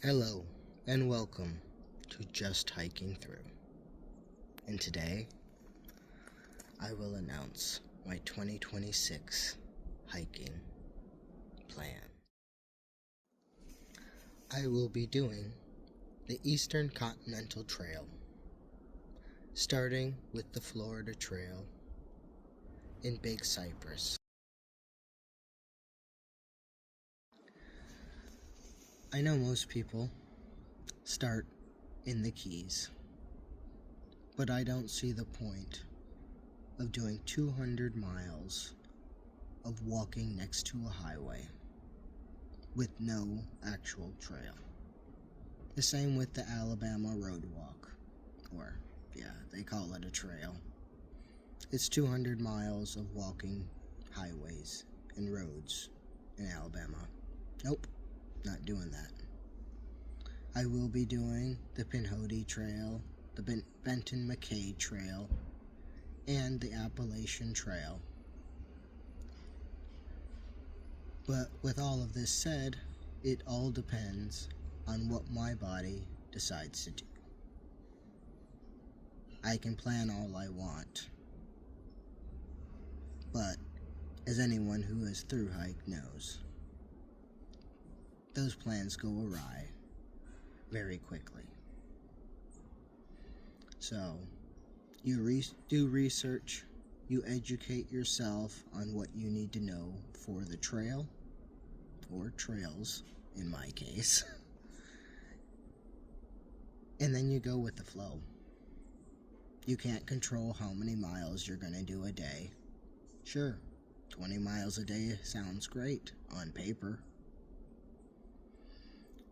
Hello and welcome to Just Hiking Through. And today, I will announce my 2026 hiking plan. I will be doing the Eastern Continental Trail, starting with the Florida Trail in Big Cypress. I know most people start in the Keys, but I don't see the point of doing 200 miles of walking next to a highway with no actual trail. The same with the Alabama Road Walk, or they call it a trail. It's 200 miles of walking highways and roads in Alabama. Nope, not doing that. I will be doing the Pinhoti Trail, the Benton McKay Trail, and the Appalachian Trail. But with all of this said, it all depends on what my body decides to do. I can plan all I want, but as anyone who has through hiked knows, those plans go awry very quickly. So, you do research, you educate yourself on what you need to know for the trail, or trails in my case, and then you go with the flow. You can't control how many miles you're going to do a day. Sure, 20 miles a day sounds great on paper.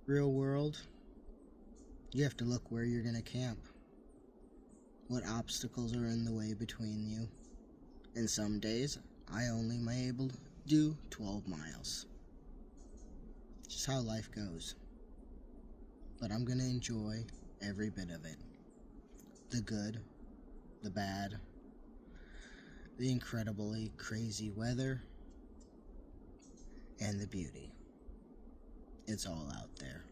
Real world, you have to look where you're going to camp, what obstacles are in the way between you. And some days, I only may able to do 12 miles. Just how life goes. But I'm going to enjoy every bit of it. The good, the bad, the incredibly crazy weather, and the beauty. It's all out there.